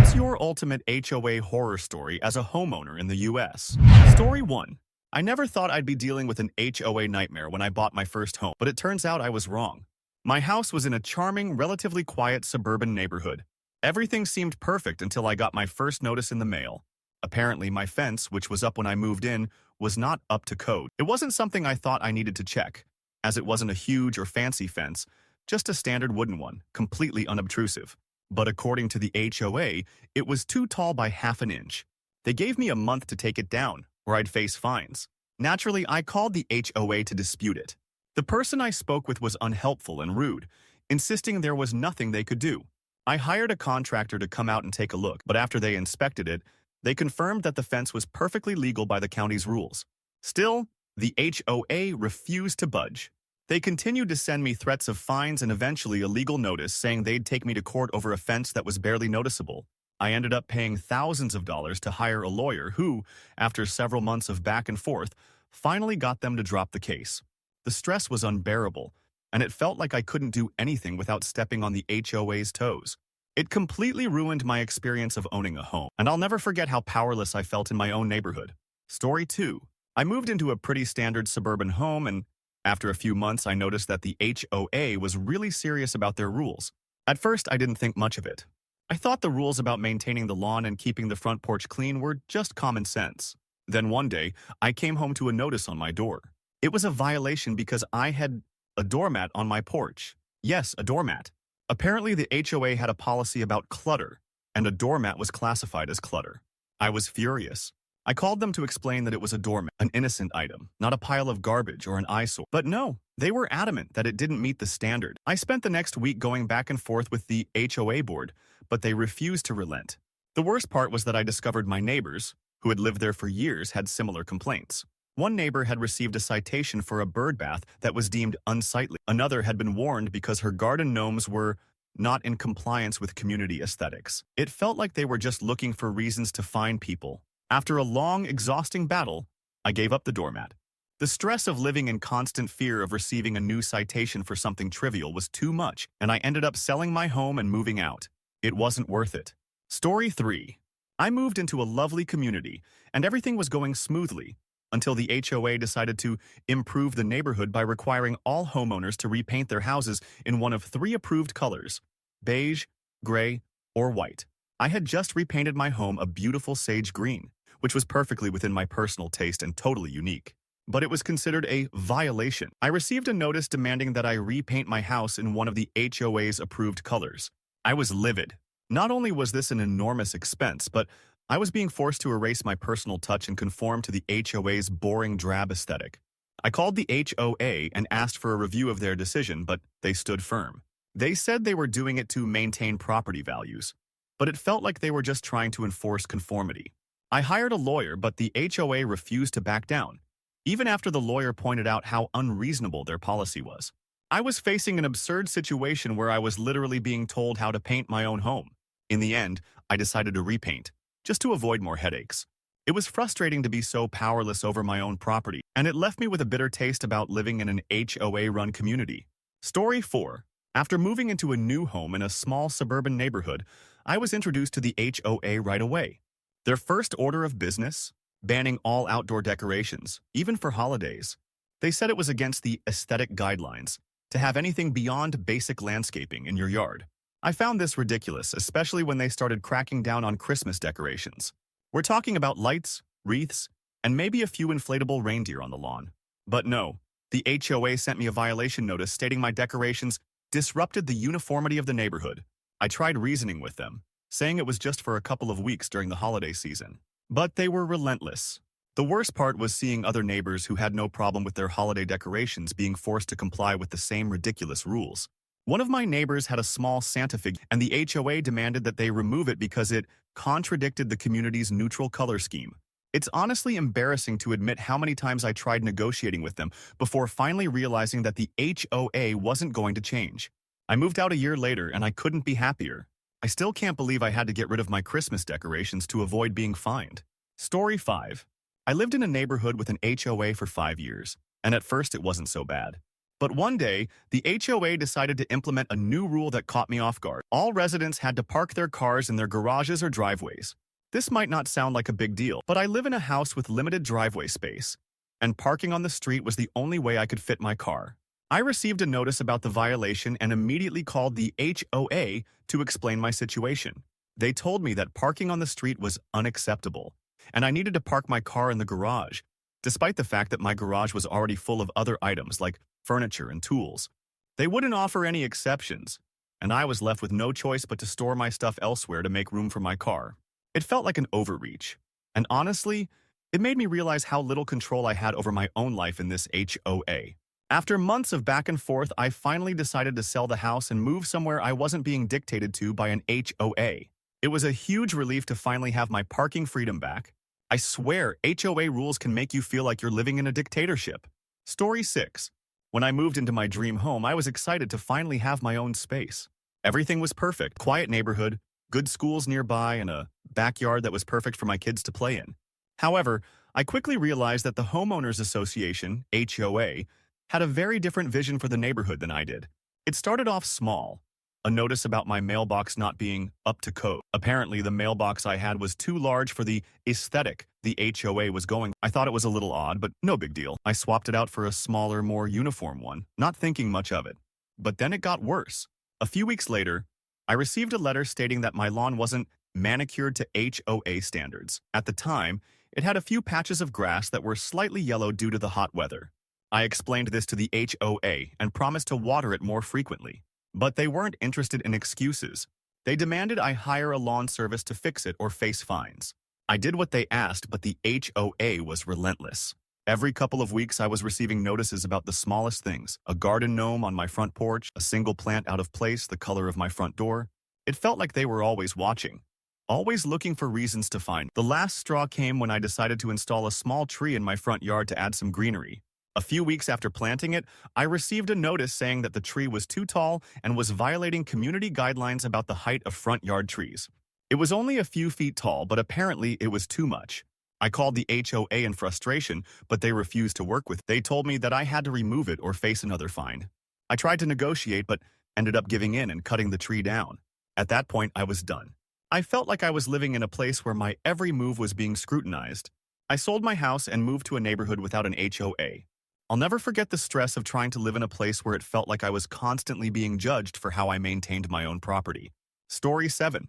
What's your ultimate HOA horror story as a homeowner in the US? Story 1. I never thought I'd be dealing with an HOA nightmare when I bought my first home, but it turns out I was wrong. My house was in a charming, relatively quiet suburban neighborhood. Everything seemed perfect until I got my first notice in the mail. Apparently, my fence, which was up when I moved in, was not up to code. It wasn't something I thought I needed to check, as it wasn't a huge or fancy fence, just a standard wooden one, completely unobtrusive. But according to the HOA, it was too tall by half an inch. They gave me a month to take it down, or I'd face fines. Naturally, I called the HOA to dispute it. The person I spoke with was unhelpful and rude, insisting there was nothing they could do. I hired a contractor to come out and take a look, but after they inspected it, they confirmed that the fence was perfectly legal by the county's rules. Still, the HOA refused to budge. They continued to send me threats of fines and eventually a legal notice saying they'd take me to court over a fence that was barely noticeable. I ended up paying thousands of dollars to hire a lawyer who, after several months of back and forth, finally got them to drop the case. The stress was unbearable, and it felt like I couldn't do anything without stepping on the HOA's toes. It completely ruined my experience of owning a home, and I'll never forget how powerless I felt in my own neighborhood. Story 2. I moved into a pretty standard suburban home, and after a few months, I noticed that the HOA was really serious about their rules. At first, I didn't think much of it. I thought the rules about maintaining the lawn and keeping the front porch clean were just common sense. Then one day, I came home to a notice on my door. It was a violation because I had a doormat on my porch. Yes, a doormat. Apparently, the HOA had a policy about clutter, and a doormat was classified as clutter. I was furious. I called them to explain that it was a doormat, an innocent item, not a pile of garbage or an eyesore. But no, they were adamant that it didn't meet the standard. I spent the next week going back and forth with the HOA board, but they refused to relent. The worst part was that I discovered my neighbors, who had lived there for years, had similar complaints. One neighbor had received a citation for a bird bath that was deemed unsightly. Another had been warned because her garden gnomes were not in compliance with community aesthetics. It felt like they were just looking for reasons to fine people. After a long, exhausting battle, I gave up the doormat. The stress of living in constant fear of receiving a new citation for something trivial was too much, and I ended up selling my home and moving out. It wasn't worth it. Story 3. I moved into a lovely community, and everything was going smoothly, until the HOA decided to improve the neighborhood by requiring all homeowners to repaint their houses in one of 3 approved colors: beige, gray, or white. I had just repainted my home a beautiful sage green, which was perfectly within my personal taste and totally unique. But it was considered a violation. I received a notice demanding that I repaint my house in one of the HOA's approved colors. I was livid. Not only was this an enormous expense, but I was being forced to erase my personal touch and conform to the HOA's boring drab aesthetic. I called the HOA and asked for a review of their decision, but they stood firm. They said they were doing it to maintain property values, but it felt like they were just trying to enforce conformity. I hired a lawyer, but the HOA refused to back down, even after the lawyer pointed out how unreasonable their policy was. I was facing an absurd situation where I was literally being told how to paint my own home. In the end, I decided to repaint, just to avoid more headaches. It was frustrating to be so powerless over my own property, and it left me with a bitter taste about living in an HOA-run community. Story 4. After moving into a new home in a small suburban neighborhood, I was introduced to the HOA right away. Their first order of business? Banning all outdoor decorations, even for holidays. They said it was against the aesthetic guidelines to have anything beyond basic landscaping in your yard. I found this ridiculous, especially when they started cracking down on Christmas decorations. We're talking about lights, wreaths, and maybe a few inflatable reindeer on the lawn. But no, the HOA sent me a violation notice stating my decorations disrupted the uniformity of the neighborhood. I tried reasoning with them, saying it was just for a couple of weeks during the holiday season. But they were relentless. The worst part was seeing other neighbors who had no problem with their holiday decorations being forced to comply with the same ridiculous rules. One of my neighbors had a small Santa figure, and the HOA demanded that they remove it because it contradicted the community's neutral color scheme. It's honestly embarrassing to admit how many times I tried negotiating with them before finally realizing that the HOA wasn't going to change. I moved out a year later, and I couldn't be happier. I still can't believe I had to get rid of my Christmas decorations to avoid being fined. Story 5. I lived in a neighborhood with an HOA for 5 years, and at first it wasn't so bad. But one day, the HOA decided to implement a new rule that caught me off guard. All residents had to park their cars in their garages or driveways. This might not sound like a big deal, but I live in a house with limited driveway space, and parking on the street was the only way I could fit my car. I received a notice about the violation and immediately called the HOA to explain my situation. They told me that parking on the street was unacceptable, and I needed to park my car in the garage, despite the fact that my garage was already full of other items like furniture and tools. They wouldn't offer any exceptions, and I was left with no choice but to store my stuff elsewhere to make room for my car. It felt like an overreach, and honestly, it made me realize how little control I had over my own life in this HOA. After months of back and forth, I finally decided to sell the house and move somewhere I wasn't being dictated to by an HOA. It was a huge relief to finally have my parking freedom back. I swear, HOA rules can make you feel like you're living in a dictatorship. Story 6. When I moved into my dream home, I was excited to finally have my own space. Everything was perfect: quiet neighborhood, good schools nearby, and a backyard that was perfect for my kids to play in. However, I quickly realized that the Homeowners Association, HOA, had a very different vision for the neighborhood than I did. It started off small. A notice about my mailbox not being up to code. Apparently, the mailbox I had was too large for the aesthetic the HOA was going. I thought it was a little odd, but no big deal. I swapped it out for a smaller, more uniform one, not thinking much of it. But then it got worse. A few weeks later, I received a letter stating that my lawn wasn't manicured to HOA standards. At the time, it had a few patches of grass that were slightly yellow due to the hot weather. I explained this to the HOA and promised to water it more frequently. But they weren't interested in excuses. They demanded I hire a lawn service to fix it or face fines. I did what they asked, but the HOA was relentless. Every couple of weeks, I was receiving notices about the smallest things: a garden gnome on my front porch, a single plant out of place, the color of my front door. It felt like they were always watching, always looking for reasons to find. The last straw came when I decided to install a small tree in my front yard to add some greenery. A few weeks after planting it, I received a notice saying that the tree was too tall and was violating community guidelines about the height of front yard trees. It was only a few feet tall, but apparently it was too much. I called the HOA in frustration, but they refused to work with it. They told me that I had to remove it or face another fine. I tried to negotiate, but ended up giving in and cutting the tree down. At that point, I was done. I felt like I was living in a place where my every move was being scrutinized. I sold my house and moved to a neighborhood without an HOA. I'll never forget the stress of trying to live in a place where it felt like I was constantly being judged for how I maintained my own property. Story 7.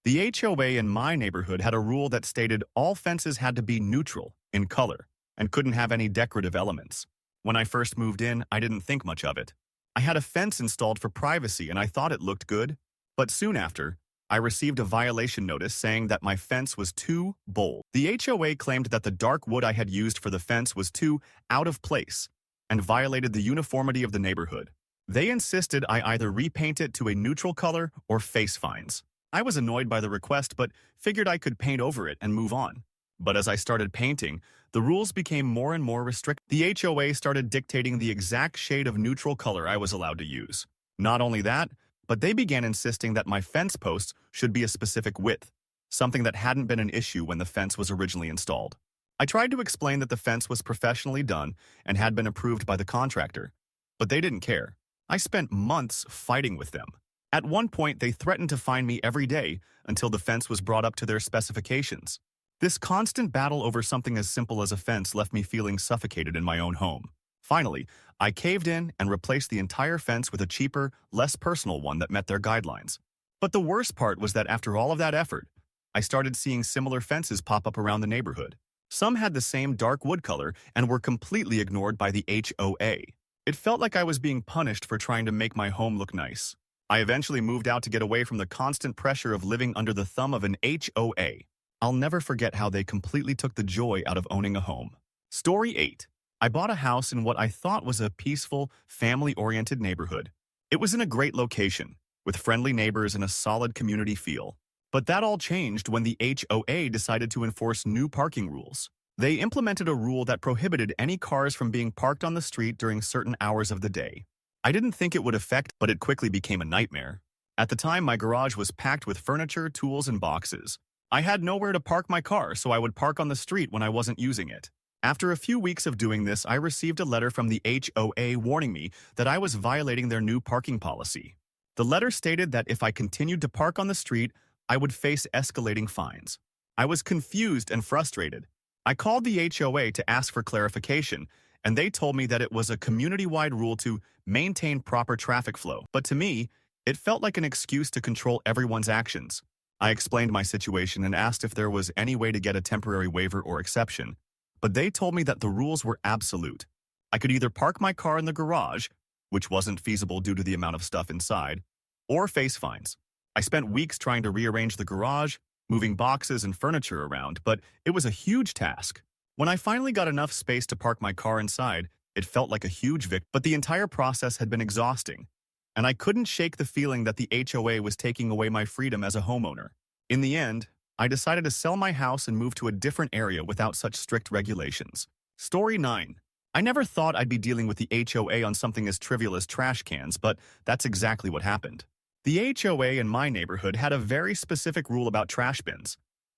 The HOA in my neighborhood had a rule that stated all fences had to be neutral in color and couldn't have any decorative elements. When I first moved in, I didn't think much of it. I had a fence installed for privacy and I thought it looked good. But soon after, I received a violation notice saying that my fence was too bold. The HOA claimed that the dark wood I had used for the fence was too out of place and violated the uniformity of the neighborhood. They insisted I either repaint it to a neutral color or face fines. I was annoyed by the request, but figured I could paint over it and move on. But as I started painting, the rules became more and more restrictive. The HOA started dictating the exact shade of neutral color I was allowed to use. Not only that, but they began insisting that my fence posts should be a specific width, something that hadn't been an issue when the fence was originally installed. I tried to explain that the fence was professionally done and had been approved by the contractor, but they didn't care. I spent months fighting with them. At one point, they threatened to fine me every day until the fence was brought up to their specifications. This constant battle over something as simple as a fence left me feeling suffocated in my own home. Finally, I caved in and replaced the entire fence with a cheaper, less personal one that met their guidelines. But the worst part was that after all of that effort, I started seeing similar fences pop up around the neighborhood. Some had the same dark wood color and were completely ignored by the HOA. It felt like I was being punished for trying to make my home look nice. I eventually moved out to get away from the constant pressure of living under the thumb of an HOA. I'll never forget how they completely took the joy out of owning a home. Story 8. I bought a house in what I thought was a peaceful, family-oriented neighborhood. It was in a great location, with friendly neighbors and a solid community feel. But that all changed when the HOA decided to enforce new parking rules. They implemented a rule that prohibited any cars from being parked on the street during certain hours of the day. I didn't think it would affect, but it quickly became a nightmare. At the time, my garage was packed with furniture, tools, and boxes. I had nowhere to park my car, so I would park on the street when I wasn't using it. After a few weeks of doing this, I received a letter from the HOA warning me that I was violating their new parking policy. The letter stated that if I continued to park on the street, I would face escalating fines. I was confused and frustrated. I called the HOA to ask for clarification, and they told me that it was a community-wide rule to maintain proper traffic flow. But to me, it felt like an excuse to control everyone's actions. I explained my situation and asked if there was any way to get a temporary waiver or exception, but they told me that the rules were absolute. I could either park my car in the garage, which wasn't feasible due to the amount of stuff inside, or face fines. I spent weeks trying to rearrange the garage, moving boxes and furniture around, but it was a huge task. When I finally got enough space to park my car inside, it felt like a huge victory, but the entire process had been exhausting, and I couldn't shake the feeling that the HOA was taking away my freedom as a homeowner. In the end, I decided to sell my house and move to a different area without such strict regulations. Story 9. I never thought I'd be dealing with the HOA on something as trivial as trash cans, but that's exactly what happened. The HOA in my neighborhood had a very specific rule about trash bins.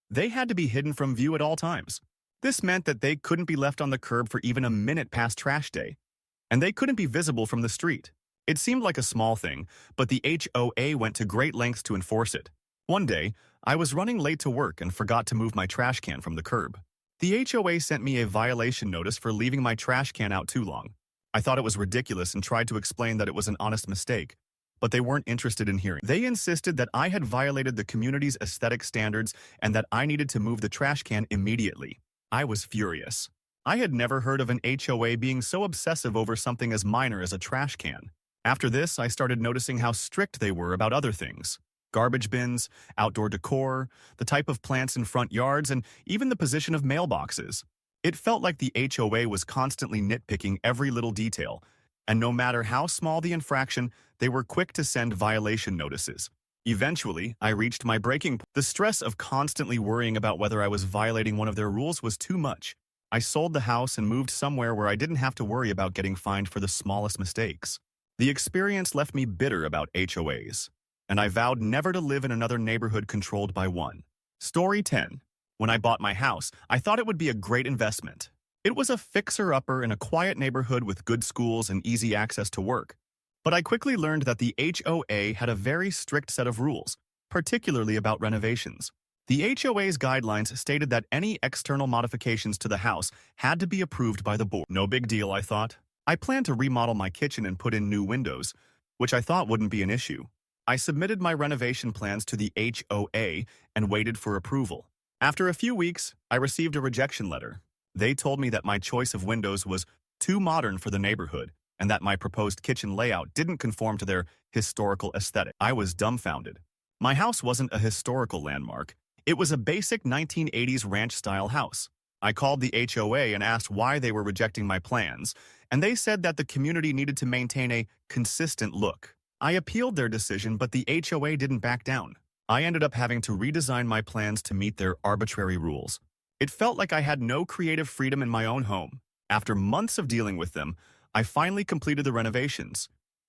They had to be hidden from view at all times. This meant that they couldn't be left on the curb for even a minute past trash day, and they couldn't be visible from the street. It seemed like a small thing, but the HOA went to great lengths to enforce it. One day, I was running late to work and forgot to move my trash can from the curb. The HOA sent me a violation notice for leaving my trash can out too long. I thought it was ridiculous and tried to explain that it was an honest mistake, but they weren't interested in hearing. They insisted that I had violated the community's aesthetic standards and that I needed to move the trash can immediately. I was furious. I had never heard of an HOA being so obsessive over something as minor as a trash can. After this, I started noticing how strict they were about other things. Garbage bins, outdoor decor, the type of plants in front yards, and even the position of mailboxes. It felt like the HOA was constantly nitpicking every little detail, and no matter how small the infraction, they were quick to send violation notices. Eventually, I reached my breaking point. The stress of constantly worrying about whether I was violating one of their rules was too much. I sold the house and moved somewhere where I didn't have to worry about getting fined for the smallest mistakes. The experience left me bitter about HOAs, and I vowed never to live in another neighborhood controlled by one. Story 10. When I bought my house, I thought it would be a great investment. It was a fixer-upper in a quiet neighborhood with good schools and easy access to work. But I quickly learned that the HOA had a very strict set of rules, particularly about renovations. The HOA's guidelines stated that any external modifications to the house had to be approved by the board. No big deal, I thought. I planned to remodel my kitchen and put in new windows, which I thought wouldn't be an issue. I submitted my renovation plans to the HOA and waited for approval. After a few weeks, I received a rejection letter. They told me that my choice of windows was too modern for the neighborhood, and that my proposed kitchen layout didn't conform to their historical aesthetic. I was dumbfounded. My house wasn't a historical landmark. It was a basic 1980s ranch-style house. I called the HOA and asked why they were rejecting my plans, and they said that the community needed to maintain a consistent look. I appealed their decision, but the HOA didn't back down. I ended up having to redesign my plans to meet their arbitrary rules. It felt like I had no creative freedom in my own home. After months of dealing with them, I finally completed the renovations,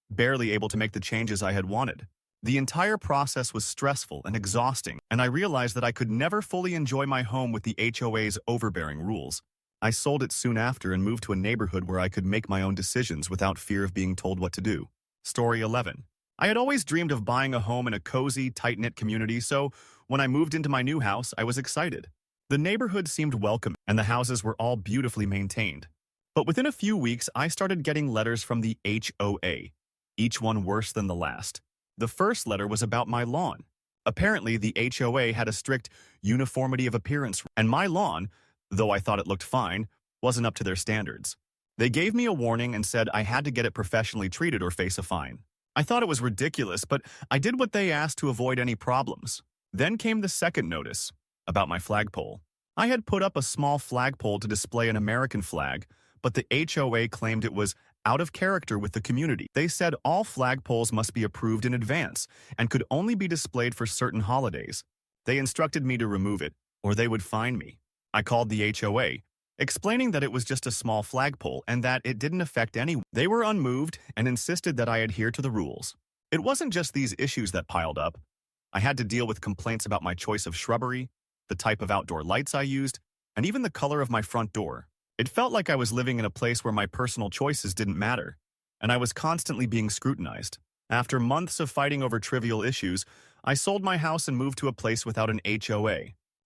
barely able to make the changes I had wanted. The entire process was stressful and exhausting, and I realized that I could never fully enjoy my home with the HOA's overbearing rules. I sold it soon after and moved to a neighborhood where I could make my own decisions without fear of being told what to do. Story 11. I had always dreamed of buying a home in a cozy, tight-knit community, so when I moved into my new house, I was excited. The neighborhood seemed welcome, and the houses were all beautifully maintained. But within a few weeks, I started getting letters from the HOA, each one worse than the last. The first letter was about my lawn. Apparently, the HOA had a strict uniformity of appearance, and my lawn, though I thought it looked fine, wasn't up to their standards. They gave me a warning and said I had to get it professionally treated or face a fine. I thought it was ridiculous, but I did what they asked to avoid any problems. Then came the second notice, about my flagpole. I had put up a small flagpole to display an American flag, but the HOA claimed it was out of character with the community. They said all flagpoles must be approved in advance and could only be displayed for certain holidays. They instructed me to remove it, or they would fine me. I called the HOA, explaining that it was just a small flagpole and that it didn't affect anyone. They were unmoved and insisted that I adhere to the rules. It wasn't just these issues that piled up. I had to deal with complaints about my choice of shrubbery, the type of outdoor lights I used, and even the color of my front door. It felt like I was living in a place where my personal choices didn't matter, and I was constantly being scrutinized. After months of fighting over trivial issues, I sold my house and moved to a place without an HOA.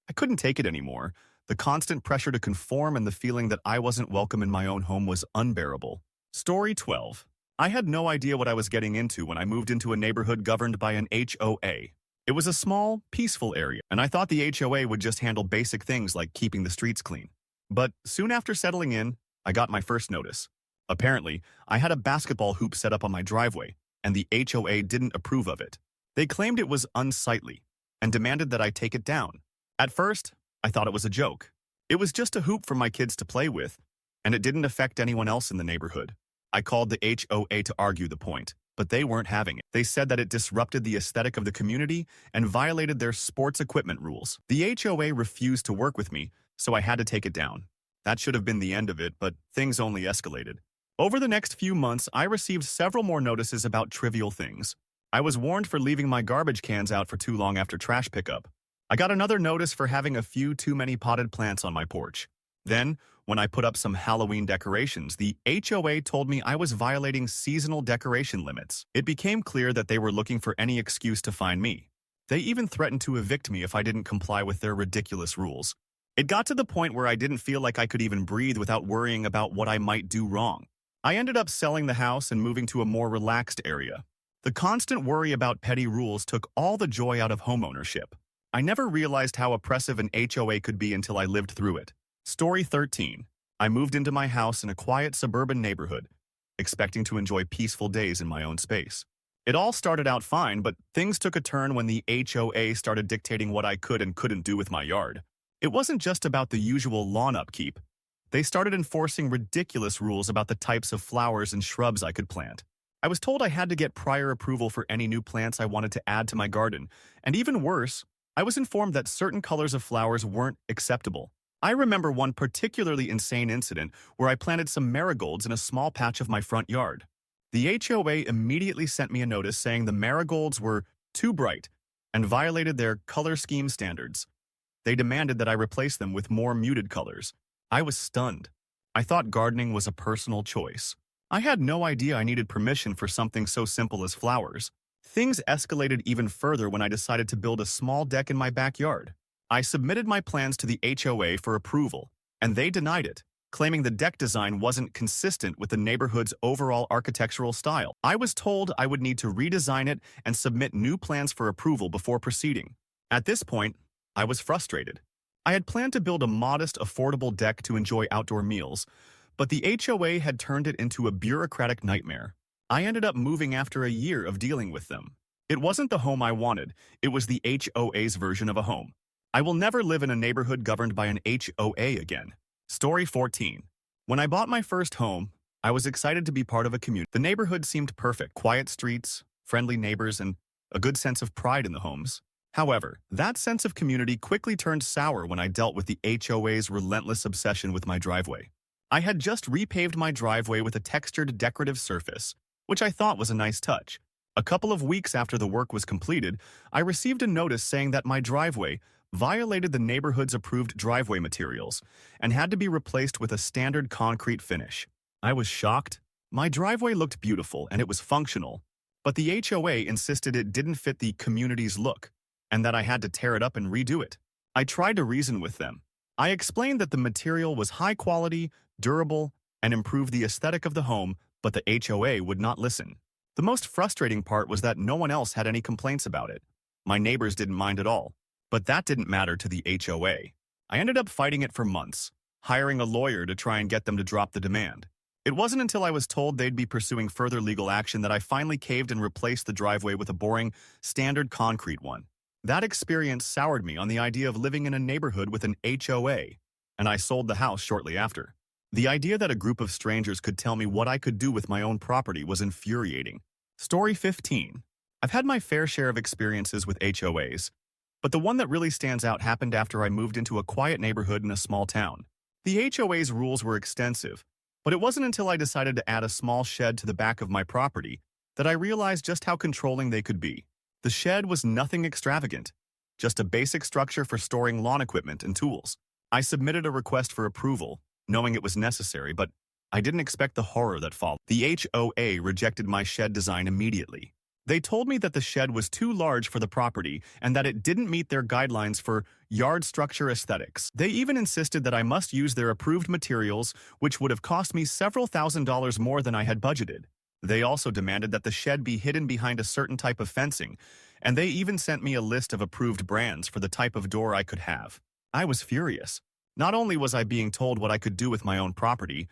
I couldn't take it anymore. The constant pressure to conform and the feeling that I wasn't welcome in my own home was unbearable. Story 12. I had no idea what I was getting into when I moved into a neighborhood governed by an HOA. It was a small, peaceful area, and I thought the HOA would just handle basic things like keeping the streets clean. But soon after settling in, I got my first notice. Apparently, I had a basketball hoop set up on my driveway, and the HOA didn't approve of it. They claimed it was unsightly and demanded that I take it down. At first, I thought it was a joke. It was just a hoop for my kids to play with, and it didn't affect anyone else in the neighborhood. I called the HOA to argue the point, but they weren't having it. They said that it disrupted the aesthetic of the community and violated their sports equipment rules. The HOA refused to work with me, so I had to take it down. That should have been the end of it, but things only escalated. Over the next few months, I received several more notices about trivial things. I was warned for leaving my garbage cans out for too long after trash pickup. I got another notice for having a few too many potted plants on my porch. Then, when I put up some Halloween decorations, the HOA told me I was violating seasonal decoration limits. It became clear that they were looking for any excuse to fine me. They even threatened to evict me if I didn't comply with their ridiculous rules. It got to the point where I didn't feel like I could even breathe without worrying about what I might do wrong. I ended up selling the house and moving to a more relaxed area. The constant worry about petty rules took all the joy out of homeownership. I never realized how oppressive an HOA could be until I lived through it. Story 13. I moved into my house in a quiet suburban neighborhood, expecting to enjoy peaceful days in my own space. It all started out fine, but things took a turn when the HOA started dictating what I could and couldn't do with my yard. It wasn't just about the usual lawn upkeep. They started enforcing ridiculous rules about the types of flowers and shrubs I could plant. I was told I had to get prior approval for any new plants I wanted to add to my garden, and even worse, I was informed that certain colors of flowers weren't acceptable. I remember one particularly insane incident where I planted some marigolds in a small patch of my front yard. The HOA immediately sent me a notice saying the marigolds were too bright and violated their color scheme standards. They demanded that I replace them with more muted colors. I was stunned. I thought gardening was a personal choice. I had no idea I needed permission for something so simple as flowers. Things escalated even further when I decided to build a small deck in my backyard. I submitted my plans to the HOA for approval, and they denied it, claiming the deck design wasn't consistent with the neighborhood's overall architectural style. I was told I would need to redesign it and submit new plans for approval before proceeding. At this point, I was frustrated. I had planned to build a modest, affordable deck to enjoy outdoor meals, but the HOA had turned it into a bureaucratic nightmare. I ended up moving after a year of dealing with them. It wasn't the home I wanted, it was the HOA's version of a home. I will never live in a neighborhood governed by an HOA again. Story 14. When I bought my first home, I was excited to be part of a community. The neighborhood seemed perfect, quiet streets, friendly neighbors, and a good sense of pride in the homes. However, that sense of community quickly turned sour when I dealt with the HOA's relentless obsession with my driveway. I had just repaved my driveway with a textured decorative surface, which I thought was a nice touch. A couple of weeks after the work was completed, I received a notice saying that my driveway violated the neighborhood's approved driveway materials and had to be replaced with a standard concrete finish. I was shocked. My driveway looked beautiful and it was functional, but the HOA insisted it didn't fit the community's look and that I had to tear it up and redo it. I tried to reason with them. I explained that the material was high quality, durable, and improved the aesthetic of the home, but the HOA would not listen. The most frustrating part was that no one else had any complaints about it. My neighbors didn't mind at all. But that didn't matter to the HOA. I ended up fighting it for months, hiring a lawyer to try and get them to drop the demand. It wasn't until I was told they'd be pursuing further legal action that I finally caved and replaced the driveway with a boring, standard concrete one. That experience soured me on the idea of living in a neighborhood with an HOA, and I sold the house shortly after. The idea that a group of strangers could tell me what I could do with my own property was infuriating. Story 15. I've had my fair share of experiences with HOAs, but the one that really stands out happened after I moved into a quiet neighborhood in a small town. The HOA's rules were extensive, but it wasn't until I decided to add a small shed to the back of my property that I realized just how controlling they could be. The shed was nothing extravagant, just a basic structure for storing lawn equipment and tools. I submitted a request for approval, knowing it was necessary, but I didn't expect the horror that followed. The HOA rejected my shed design immediately. They told me that the shed was too large for the property and that it didn't meet their guidelines for yard structure aesthetics. They even insisted that I must use their approved materials, which would have cost me several $1,000s more than I had budgeted. They also demanded that the shed be hidden behind a certain type of fencing, and they even sent me a list of approved brands for the type of door I could have. I was furious. Not only was I being told what I could do with my own property,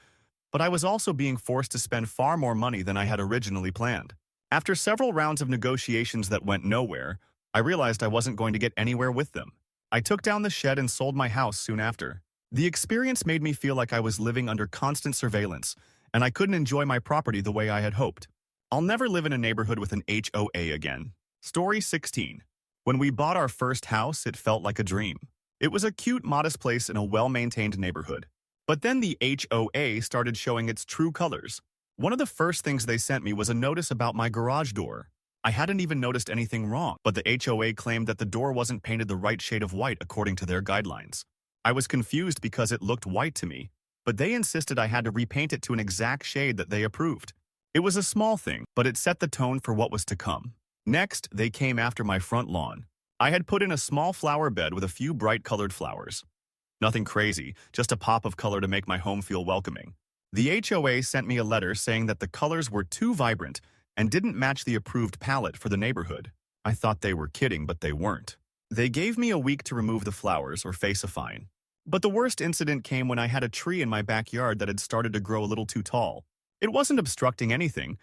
but I was also being forced to spend far more money than I had originally planned. After several rounds of negotiations that went nowhere, I realized I wasn't going to get anywhere with them. I took down the shed and sold my house soon after. The experience made me feel like I was living under constant surveillance, and I couldn't enjoy my property the way I had hoped. I'll never live in a neighborhood with an HOA again. Story 16. When we bought our first house, it felt like a dream. It was a cute, modest place in a well-maintained neighborhood. But then the HOA started showing its true colors. One of the first things they sent me was a notice about my garage door. I hadn't even noticed anything wrong, but the HOA claimed that the door wasn't painted the right shade of white according to their guidelines. I was confused because it looked white to me, but they insisted I had to repaint it to an exact shade that they approved. It was a small thing, but it set the tone for what was to come. Next, they came after my front lawn. I had put in a small flower bed with a few bright-colored flowers. Nothing crazy, just a pop of color to make my home feel welcoming. The HOA sent me a letter saying that the colors were too vibrant and didn't match the approved palette for the neighborhood. I thought they were kidding, but they weren't. They gave me a week to remove the flowers or face a fine. But the worst incident came when I had a tree in my backyard that had started to grow a little too tall. It wasn't obstructing anything,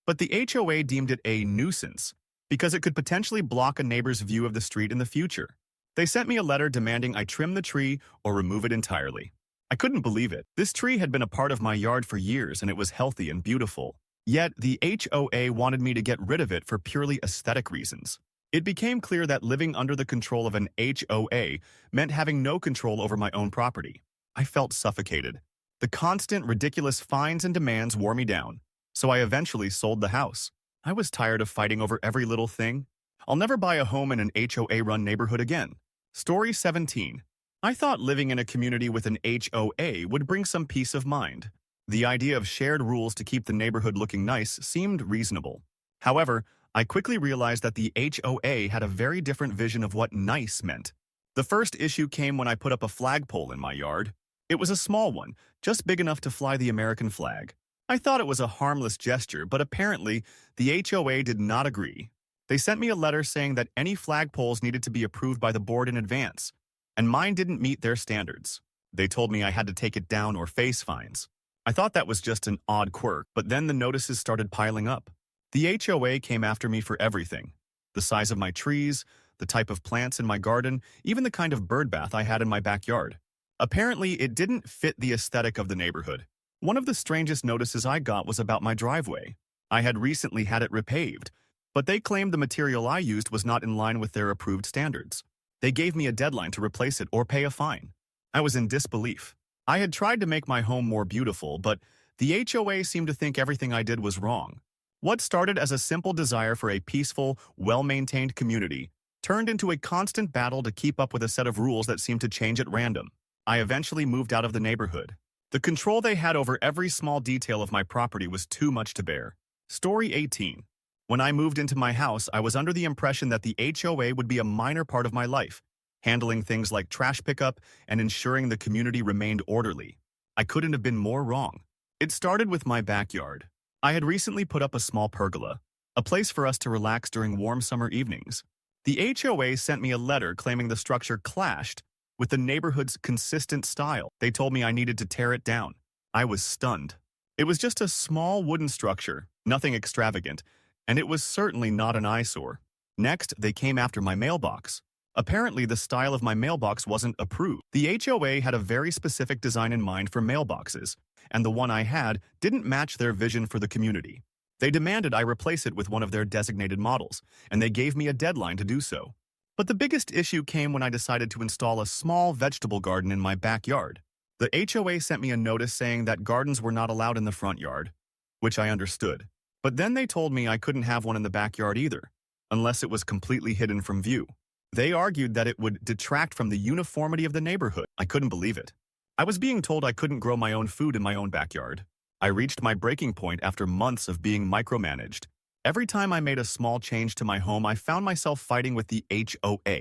but the HOA deemed it a nuisance because it could potentially block a neighbor's view of the street in the future. They sent me a letter demanding I trim the tree or remove it entirely. I couldn't believe it. This tree had been a part of my yard for years and it was healthy and beautiful. Yet the HOA wanted me to get rid of it for purely aesthetic reasons. It became clear that living under the control of an HOA meant having no control over my own property. I felt suffocated. The constant, ridiculous fines and demands wore me down, so I eventually sold the house. I was tired of fighting over every little thing. I'll never buy a home in an HOA-run neighborhood again. Story 17. I thought living in a community with an HOA would bring some peace of mind. The idea of shared rules to keep the neighborhood looking nice seemed reasonable. However, I quickly realized that the HOA had a very different vision of what nice meant. The first issue came when I put up a flagpole in my yard. It was a small one, just big enough to fly the American flag. I thought it was a harmless gesture, but apparently the HOA did not agree. They sent me a letter saying that any flagpoles needed to be approved by the board in advance, and mine didn't meet their standards. They told me I had to take it down or face fines. I thought that was just an odd quirk, but then the notices started piling up. The HOA came after me for everything. The size of my trees, the type of plants in my garden, even the kind of bird bath I had in my backyard. Apparently, it didn't fit the aesthetic of the neighborhood. One of the strangest notices I got was about my driveway. I had recently had it repaved, but they claimed the material I used was not in line with their approved standards. They gave me a deadline to replace it or pay a fine. I was in disbelief. I had tried to make my home more beautiful, but the HOA seemed to think everything I did was wrong. What started as a simple desire for a peaceful, well-maintained community turned into a constant battle to keep up with a set of rules that seemed to change at random. I eventually moved out of the neighborhood. The control they had over every small detail of my property was too much to bear. Story 18. When I moved into my house, I was under the impression that the HOA would be a minor part of my life, handling things like trash pickup and ensuring the community remained orderly. I couldn't have been more wrong. It started with my backyard. I had recently put up a small pergola, a place for us to relax during warm summer evenings. The HOA sent me a letter claiming the structure clashed with the neighborhood's consistent style. They told me I needed to tear it down. I was stunned. It was just a small wooden structure, nothing extravagant, and it was certainly not an eyesore. Next, they came after my mailbox. Apparently, the style of my mailbox wasn't approved. The HOA had a very specific design in mind for mailboxes, and the one I had didn't match their vision for the community. They demanded I replace it with one of their designated models, and they gave me a deadline to do so. But the biggest issue came when I decided to install a small vegetable garden in my backyard. The HOA sent me a notice saying that gardens were not allowed in the front yard, which I understood. But then they told me I couldn't have one in the backyard either, unless it was completely hidden from view. They argued that it would detract from the uniformity of the neighborhood. I couldn't believe it. I was being told I couldn't grow my own food in my own backyard. I reached my breaking point after months of being micromanaged. Every time I made a small change to my home, I found myself fighting with the HOA.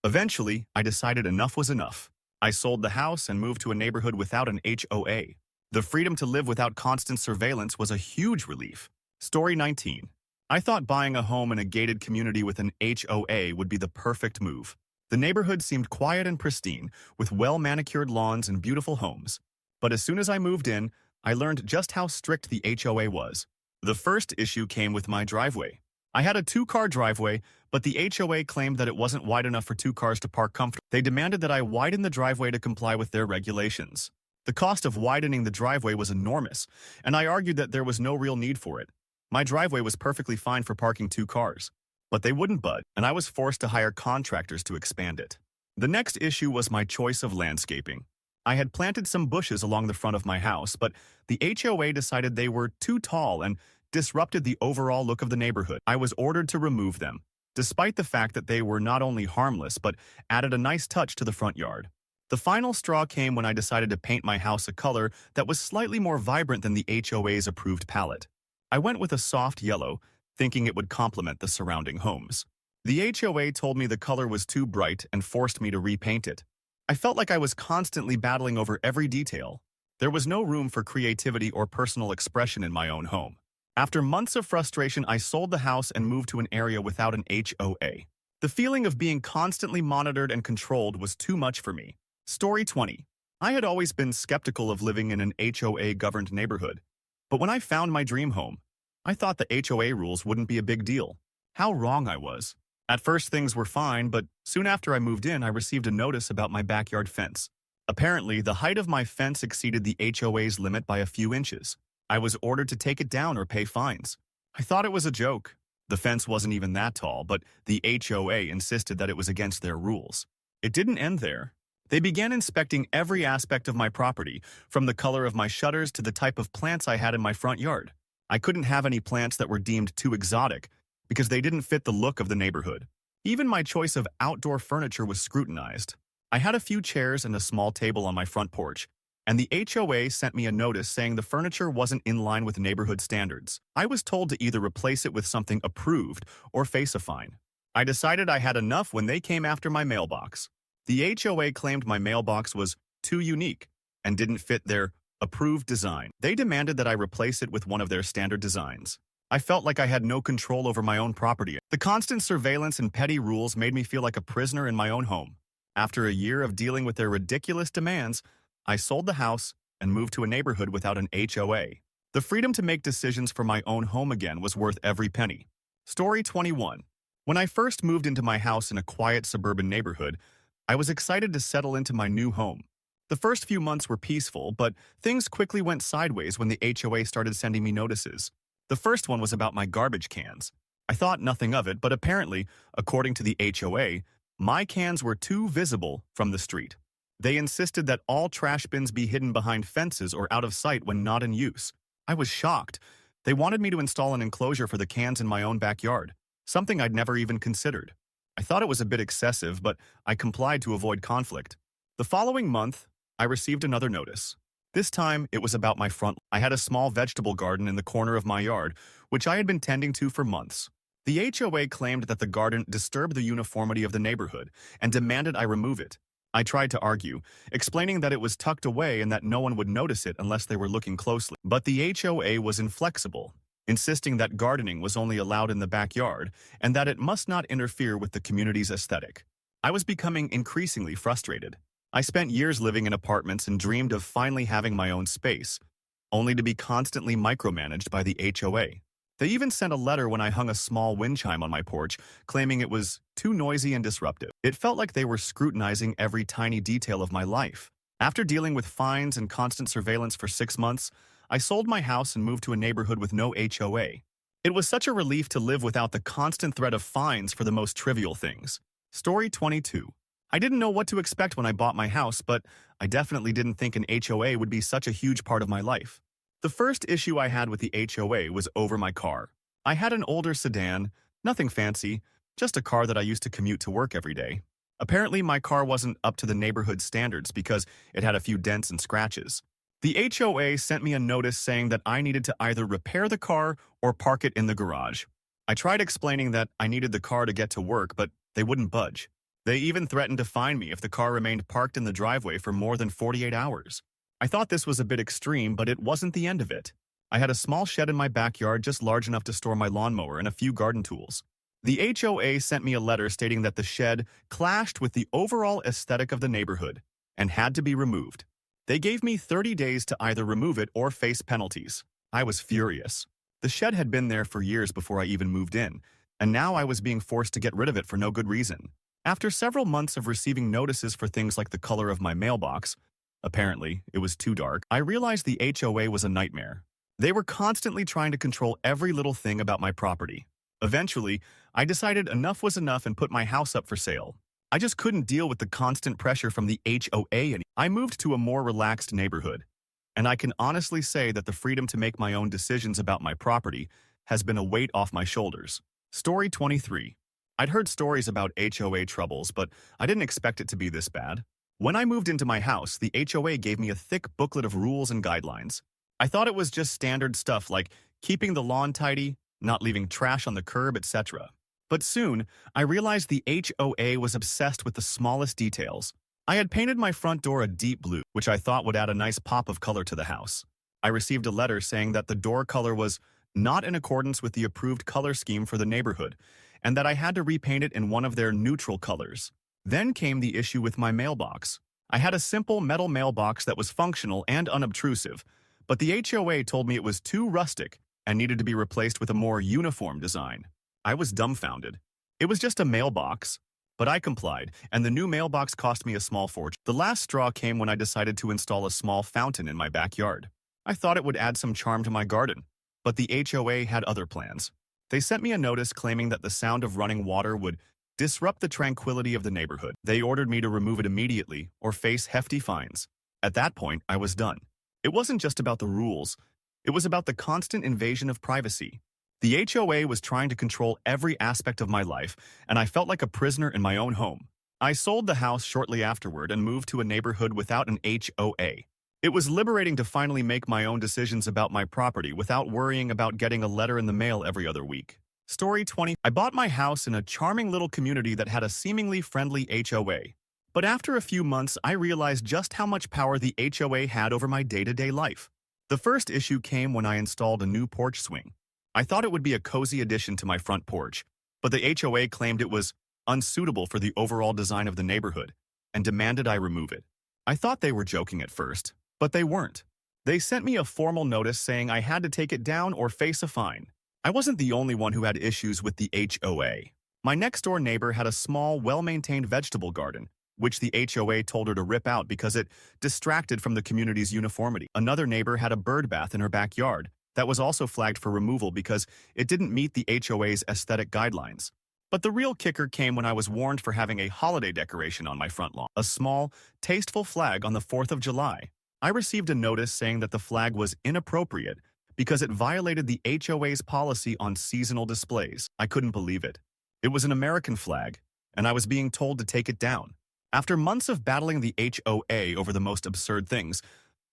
Eventually, I decided enough was enough. I sold the house and moved to a neighborhood without an HOA. The freedom to live without constant surveillance was a huge relief. Story 19. I thought buying a home in a gated community with an HOA would be the perfect move. The neighborhood seemed quiet and pristine, with well-manicured lawns and beautiful homes. But as soon as I moved in, I learned just how strict the HOA was. The first issue came with my driveway. I had a two-car driveway, but the HOA claimed that it wasn't wide enough for two cars to park comfortably. They demanded that I widen the driveway to comply with their regulations. The cost of widening the driveway was enormous, and I argued that there was no real need for it. My driveway was perfectly fine for parking two cars, but they wouldn't budge, and I was forced to hire contractors to expand it. The next issue was my choice of landscaping. I had planted some bushes along the front of my house, but the HOA decided they were too tall and disrupted the overall look of the neighborhood. I was ordered to remove them, despite the fact that they were not only harmless but added a nice touch to the front yard. The final straw came when I decided to paint my house a color that was slightly more vibrant than the HOA's approved palette. I went with a soft yellow, thinking it would complement the surrounding homes. The HOA told me the color was too bright and forced me to repaint it. I felt like I was constantly battling over every detail. There was no room for creativity or personal expression in my own home. After months of frustration, I sold the house and moved to an area without an HOA. The feeling of being constantly monitored and controlled was too much for me. Story 20. I had always been skeptical of living in an HOA-governed neighborhood, but when I found my dream home, I thought the HOA rules wouldn't be a big deal. How wrong I was. At first things were fine, but soon after I moved in, I received a notice about my backyard fence. Apparently, the height of my fence exceeded the HOA's limit by a few inches. I was ordered to take it down or pay fines. I thought it was a joke. The fence wasn't even that tall, but the HOA insisted that it was against their rules. It didn't end there. They began inspecting every aspect of my property, from the color of my shutters to the type of plants I had in my front yard. I couldn't have any plants that were deemed too exotic because they didn't fit the look of the neighborhood. Even my choice of outdoor furniture was scrutinized. I had a few chairs and a small table on my front porch, and the HOA sent me a notice saying the furniture wasn't in line with neighborhood standards. I was told to either replace it with something approved or face a fine. I decided I had enough when they came after my mailbox. The HOA claimed my mailbox was too unique and didn't fit their approved design. They demanded that I replace it with one of their standard designs. I felt like I had no control over my own property. The constant surveillance and petty rules made me feel like a prisoner in my own home. After a year of dealing with their ridiculous demands, I sold the house and moved to a neighborhood without an HOA. The freedom to make decisions for my own home again was worth every penny. Story 21. When I first moved into my house in a quiet suburban neighborhood, I was excited to settle into my new home. The first few months were peaceful, but things quickly went sideways when the HOA started sending me notices. The first one was about my garbage cans. I thought nothing of it, but apparently, according to the HOA, my cans were too visible from the street. They insisted that all trash bins be hidden behind fences or out of sight when not in use. I was shocked. They wanted me to install an enclosure for the cans in my own backyard, something I'd never even considered. I thought it was a bit excessive, but I complied to avoid conflict. The following month, I received another notice. This time, it was about my front. I had a small vegetable garden in the corner of my yard, which I had been tending to for months. The HOA claimed that the garden disturbed the uniformity of the neighborhood and demanded I remove it. I tried to argue, explaining that it was tucked away and that no one would notice it unless they were looking closely. But the HOA was inflexible, insisting that gardening was only allowed in the backyard and that it must not interfere with the community's aesthetic. I was becoming increasingly frustrated. I spent years living in apartments and dreamed of finally having my own space, only to be constantly micromanaged by the HOA. They even sent a letter when I hung a small wind chime on my porch, claiming it was too noisy and disruptive. It felt like they were scrutinizing every tiny detail of my life. After dealing with fines and constant surveillance for 6 months, I sold my house and moved to a neighborhood with no HOA. It was such a relief to live without the constant threat of fines for the most trivial things. Story 22. I didn't know what to expect when I bought my house, but I definitely didn't think an HOA would be such a huge part of my life. The first issue I had with the HOA was over my car. I had an older sedan, nothing fancy, just a car that I used to commute to work every day. Apparently, my car wasn't up to the neighborhood standards because it had a few dents and scratches. The HOA sent me a notice saying that I needed to either repair the car or park it in the garage. I tried explaining that I needed the car to get to work, but they wouldn't budge. They even threatened to fine me if the car remained parked in the driveway for more than 48 hours. I thought this was a bit extreme, but it wasn't the end of it. I had a small shed in my backyard just large enough to store my lawnmower and a few garden tools. The HOA sent me a letter stating that the shed clashed with the overall aesthetic of the neighborhood and had to be removed. They gave me 30 days to either remove it or face penalties. I was furious. The shed had been there for years before I even moved in, and now I was being forced to get rid of it for no good reason. After several months of receiving notices for things like the color of my mailbox, apparently it was too dark, I realized the HOA was a nightmare. They were constantly trying to control every little thing about my property. Eventually, I decided enough was enough and put my house up for sale. I just couldn't deal with the constant pressure from the HOA and I moved to a more relaxed neighborhood. And I can honestly say that the freedom to make my own decisions about my property has been a weight off my shoulders. Story 23. I'd heard stories about HOA troubles, but I didn't expect it to be this bad. When I moved into my house, the HOA gave me a thick booklet of rules and guidelines. I thought it was just standard stuff like keeping the lawn tidy, not leaving trash on the curb, etc. But soon, I realized the HOA was obsessed with the smallest details. I had painted my front door a deep blue, which I thought would add a nice pop of color to the house. I received a letter saying that the door color was not in accordance with the approved color scheme for the neighborhood, and that I had to repaint it in one of their neutral colors. Then came the issue with my mailbox. I had a simple metal mailbox that was functional and unobtrusive, but the HOA told me it was too rustic and needed to be replaced with a more uniform design. I was dumbfounded. It was just a mailbox. But I complied, and the new mailbox cost me a small fortune. The last straw came when I decided to install a small fountain in my backyard. I thought it would add some charm to my garden, but the HOA had other plans. They sent me a notice claiming that the sound of running water would disrupt the tranquility of the neighborhood. They ordered me to remove it immediately or face hefty fines. At that point, I was done. It wasn't just about the rules. It was about the constant invasion of privacy. The HOA was trying to control every aspect of my life, and I felt like a prisoner in my own home. I sold the house shortly afterward and moved to a neighborhood without an HOA. It was liberating to finally make my own decisions about my property without worrying about getting a letter in the mail every other week. Story 20. I bought my house in a charming little community that had a seemingly friendly HOA. But after a few months, I realized just how much power the HOA had over my day-to-day life. The first issue came when I installed a new porch swing. I thought it would be a cozy addition to my front porch, but the HOA claimed it was unsuitable for the overall design of the neighborhood and demanded I remove it. I thought they were joking at first, but they weren't. They sent me a formal notice saying I had to take it down or face a fine. I wasn't the only one who had issues with the HOA. My next-door neighbor had a small, well-maintained vegetable garden, which the HOA told her to rip out because it distracted from the community's uniformity. Another neighbor had a bird bath in her backyard that was also flagged for removal because it didn't meet the HOA's aesthetic guidelines. But the real kicker came when I was warned for having a holiday decoration on my front lawn, a small, tasteful flag on the 4th of July. I received a notice saying that the flag was inappropriate because it violated the HOA's policy on seasonal displays. I couldn't believe it. It was an American flag, and I was being told to take it down. After months of battling the HOA over the most absurd things,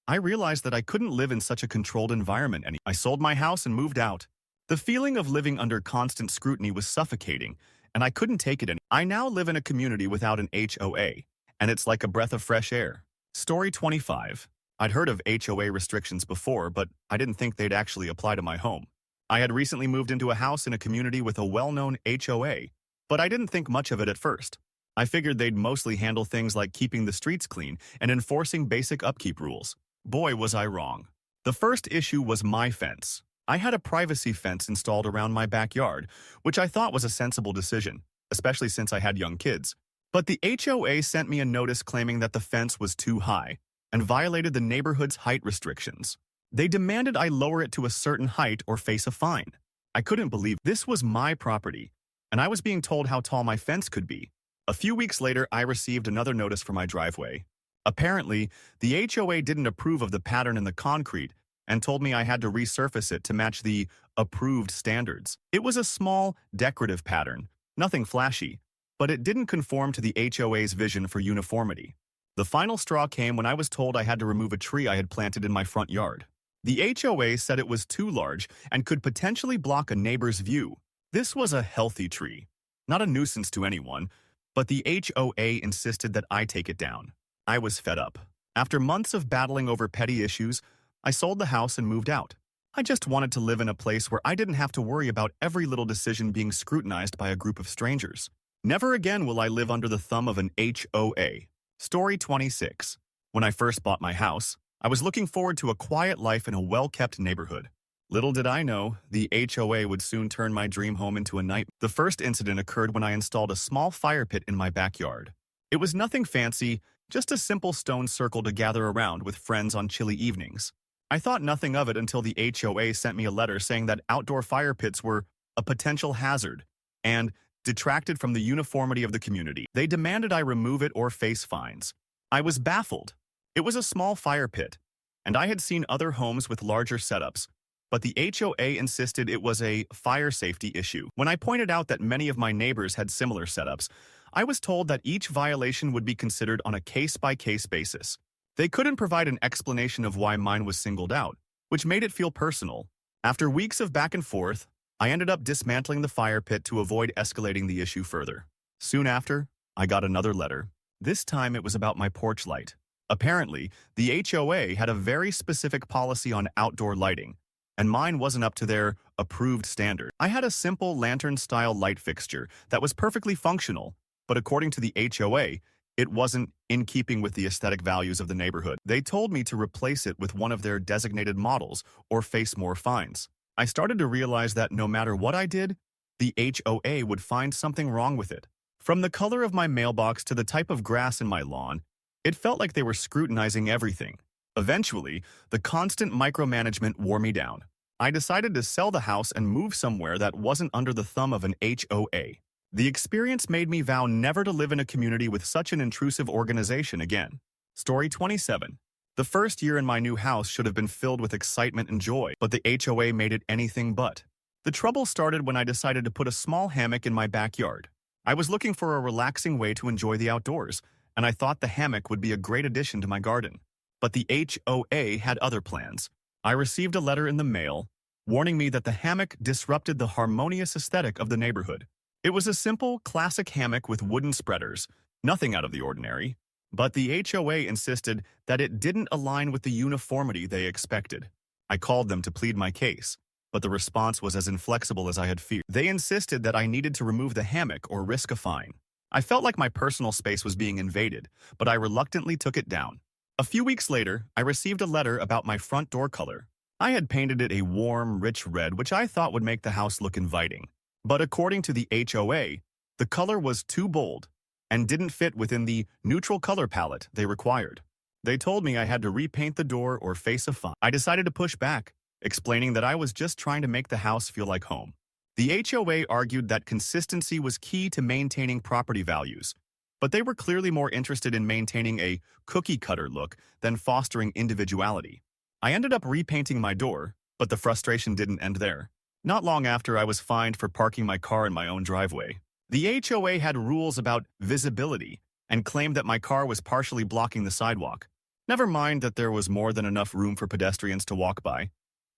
I realized that I couldn't live in such a controlled environment anymore. I sold my house and moved out. The feeling of living under constant scrutiny was suffocating, and I couldn't take it anymore. I now live in a community without an HOA, and it's like a breath of fresh air. Story 25. I'd heard of HOA restrictions before, but I didn't think they'd actually apply to my home. I had recently moved into a house in a community with a well-known HOA, but I didn't think much of it at first. I figured they'd mostly handle things like keeping the streets clean and enforcing basic upkeep rules. Boy, was I wrong. The first issue was my fence. I had a privacy fence installed around my backyard, which I thought was a sensible decision, especially since I had young kids. But the HOA sent me a notice claiming that the fence was too high and violated the neighborhood's height restrictions. They demanded I lower it to a certain height or face a fine. I couldn't believe this was my property, and I was being told how tall my fence could be. A few weeks later, I received another notice for my driveway. Apparently, the HOA didn't approve of the pattern in the concrete and told me I had to resurface it to match the approved standards. It was a small, decorative pattern, nothing flashy, but it didn't conform to the HOA's vision for uniformity. The final straw came when I was told I had to remove a tree I had planted in my front yard. The HOA said it was too large and could potentially block a neighbor's view. This was a healthy tree, not a nuisance to anyone, but the HOA insisted that I take it down. I was fed up. After months of battling over petty issues, I sold the house and moved out. I just wanted to live in a place where I didn't have to worry about every little decision being scrutinized by a group of strangers. Never again will I live under the thumb of an HOA. Story 26. When I first bought my house, I was looking forward to a quiet life in a well-kept neighborhood. Little did I know, the HOA would soon turn my dream home into a nightmare. The first incident occurred when I installed a small fire pit in my backyard. It was nothing fancy, just a simple stone circle to gather around with friends on chilly evenings. I thought nothing of it until the HOA sent me a letter saying that outdoor fire pits were a potential hazard and detracted from the uniformity of the community. They demanded I remove it or face fines. I was baffled. It was a small fire pit, and I had seen other homes with larger setups, but the HOA insisted it was a fire safety issue. When I pointed out that many of my neighbors had similar setups, I was told that each violation would be considered on a case-by-case basis. They couldn't provide an explanation of why mine was singled out, which made it feel personal. After weeks of back and forth, I ended up dismantling the fire pit to avoid escalating the issue further. Soon after, I got another letter. This time it was about my porch light. Apparently, the HOA had a very specific policy on outdoor lighting, and mine wasn't up to their approved standard. I had a simple lantern-style light fixture that was perfectly functional, but according to the HOA, it wasn't in keeping with the aesthetic values of the neighborhood. They told me to replace it with one of their designated models or face more fines. I started to realize that no matter what I did, the HOA would find something wrong with it. From the color of my mailbox to the type of grass in my lawn, it felt like they were scrutinizing everything. Eventually, the constant micromanagement wore me down. I decided to sell the house and move somewhere that wasn't under the thumb of an HOA. The experience made me vow never to live in a community with such an intrusive organization again. Story 27. The first year in my new house should have been filled with excitement and joy, but the HOA made it anything but. The trouble started when I decided to put a small hammock in my backyard. I was looking for a relaxing way to enjoy the outdoors, and I thought the hammock would be a great addition to my garden. But the HOA had other plans. I received a letter in the mail warning me that the hammock disrupted the harmonious aesthetic of the neighborhood. It was a simple, classic hammock with wooden spreaders, nothing out of the ordinary. But the HOA insisted that it didn't align with the uniformity they expected. I called them to plead my case, but the response was as inflexible as I had feared. They insisted that I needed to remove the hammock or risk a fine. I felt like my personal space was being invaded, but I reluctantly took it down. A few weeks later, I received a letter about my front door color. I had painted it a warm, rich red, which I thought would make the house look inviting. But according to the HOA, the color was too bold and didn't fit within the neutral color palette they required. They told me I had to repaint the door or face a fine. I decided to push back, explaining that I was just trying to make the house feel like home. The HOA argued that consistency was key to maintaining property values, but they were clearly more interested in maintaining a cookie-cutter look than fostering individuality. I ended up repainting my door, but the frustration didn't end there. Not long after, I was fined for parking my car in my own driveway. The HOA had rules about visibility and claimed that my car was partially blocking the sidewalk. Never mind that there was more than enough room for pedestrians to walk by.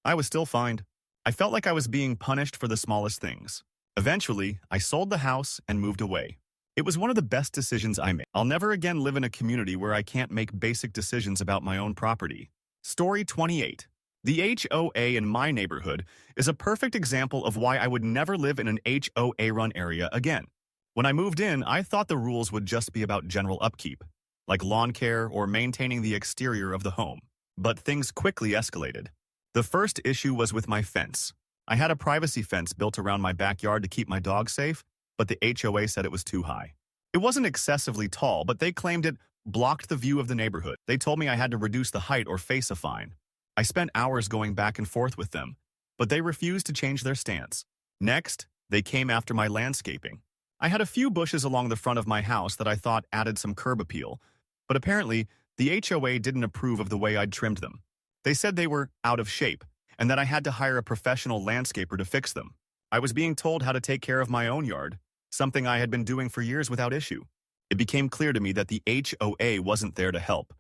I was still fined. I felt like I was being punished for the smallest things. Eventually, I sold the house and moved away. It was one of the best decisions I made. I'll never again live in a community where I can't make basic decisions about my own property. Story 28. The HOA in my neighborhood is a perfect example of why I would never live in an HOA-run area again. When I moved in, I thought the rules would just be about general upkeep, like lawn care or maintaining the exterior of the home. But things quickly escalated. The first issue was with my fence. I had a privacy fence built around my backyard to keep my dog safe, but the HOA said it was too high. It wasn't excessively tall, but they claimed it blocked the view of the neighborhood. They told me I had to reduce the height or face a fine. I spent hours going back and forth with them, but they refused to change their stance. Next, they came after my landscaping. I had a few bushes along the front of my house that I thought added some curb appeal, but apparently the HOA didn't approve of the way I'd trimmed them. They said they were out of shape and that I had to hire a professional landscaper to fix them. I was being told how to take care of my own yard, something I had been doing for years without issue. It became clear to me that the HOA wasn't there to help.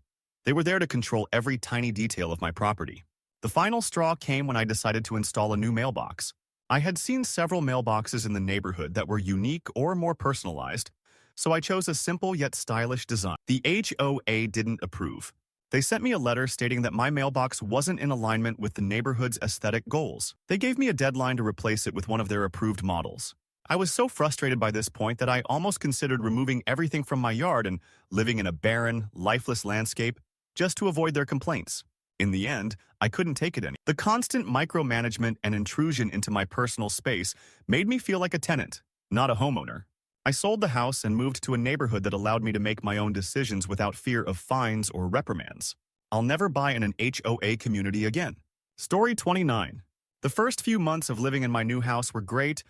They were there to control every tiny detail of my property. The final straw came when I decided to install a new mailbox. I had seen several mailboxes in the neighborhood that were unique or more personalized, so I chose a simple yet stylish design. The HOA didn't approve. They sent me a letter stating that my mailbox wasn't in alignment with the neighborhood's aesthetic goals. They gave me a deadline to replace it with one of their approved models. I was so frustrated by this point that I almost considered removing everything from my yard and living in a barren, lifeless landscape just to avoid their complaints. In the end, I couldn't take it anymore. The constant micromanagement and intrusion into my personal space made me feel like a tenant, not a homeowner. I sold the house and moved to a neighborhood that allowed me to make my own decisions without fear of fines or reprimands. I'll never buy in an HOA community again. Story 29. The first few months of living in my new house were great,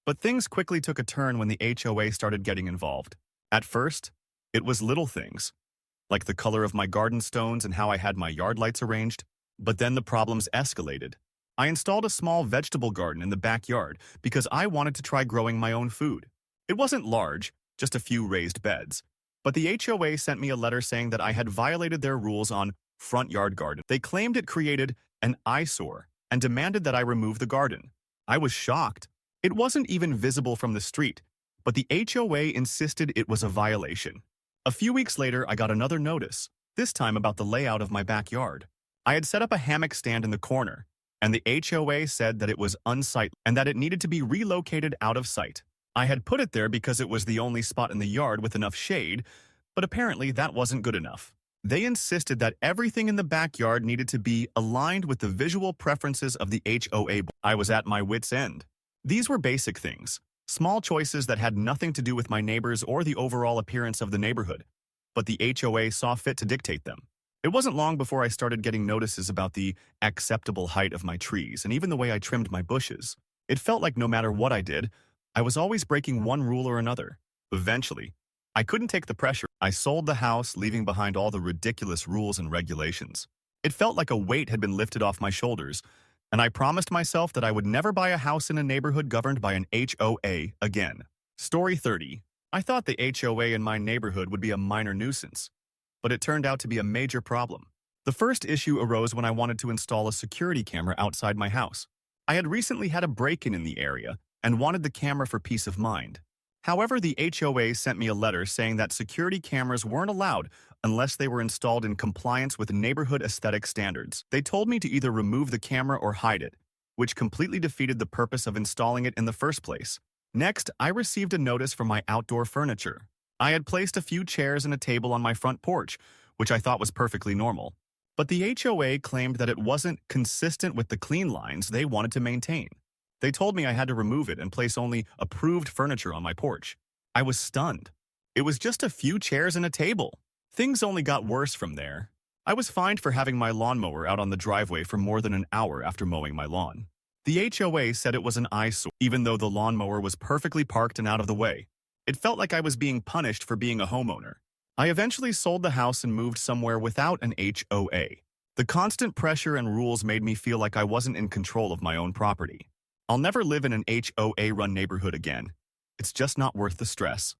but things quickly took a turn when the HOA started getting involved. At first, it was little things, like the color of my garden stones and how I had my yard lights arranged. But then the problems escalated. I installed a small vegetable garden in the backyard because I wanted to try growing my own food. It wasn't large, just a few raised beds. But the HOA sent me a letter saying that I had violated their rules on front yard garden. They claimed it created an eyesore and demanded that I remove the garden. I was shocked. It wasn't even visible from the street, but the HOA insisted it was a violation. A few weeks later, I got another notice, this time about the layout of my backyard. I had set up a hammock stand in the corner, and the HOA said that it was unsightly and that it needed to be relocated out of sight. I had put it there because it was the only spot in the yard with enough shade, but apparently that wasn't good enough. They insisted that everything in the backyard needed to be aligned with the visual preferences of the HOA. I was at my wit's end. These were basic things, small choices that had nothing to do with my neighbors or the overall appearance of the neighborhood, but the HOA saw fit to dictate them. It wasn't long before I started getting notices about the acceptable height of my trees and even the way I trimmed my bushes. It felt like no matter what I did, I was always breaking one rule or another. Eventually, I couldn't take the pressure. I sold the house, leaving behind all the ridiculous rules and regulations. It felt like a weight had been lifted off my shoulders, and I promised myself that I would never buy a house in a neighborhood governed by an HOA again. Story 30. I thought the HOA in my neighborhood would be a minor nuisance, but it turned out to be a major problem. The first issue arose when I wanted to install a security camera outside my house. I had recently had a break-in in the area and wanted the camera for peace of mind. However, the HOA sent me a letter saying that security cameras weren't allowed unless they were installed in compliance with neighborhood aesthetic standards. They told me to either remove the camera or hide it, which completely defeated the purpose of installing it in the first place. Next, I received a notice for my outdoor furniture. I had placed a few chairs and a table on my front porch, which I thought was perfectly normal. But the HOA claimed that it wasn't consistent with the clean lines they wanted to maintain. They told me I had to remove it and place only approved furniture on my porch. I was stunned. It was just a few chairs and a table. Things only got worse from there. I was fined for having my lawnmower out on the driveway for more than an hour after mowing my lawn. The HOA said it was an eyesore, even though the lawnmower was perfectly parked and out of the way. It felt like I was being punished for being a homeowner. I eventually sold the house and moved somewhere without an HOA. The constant pressure and rules made me feel like I wasn't in control of my own property. I'll never live in an HOA-run neighborhood again. It's just not worth the stress.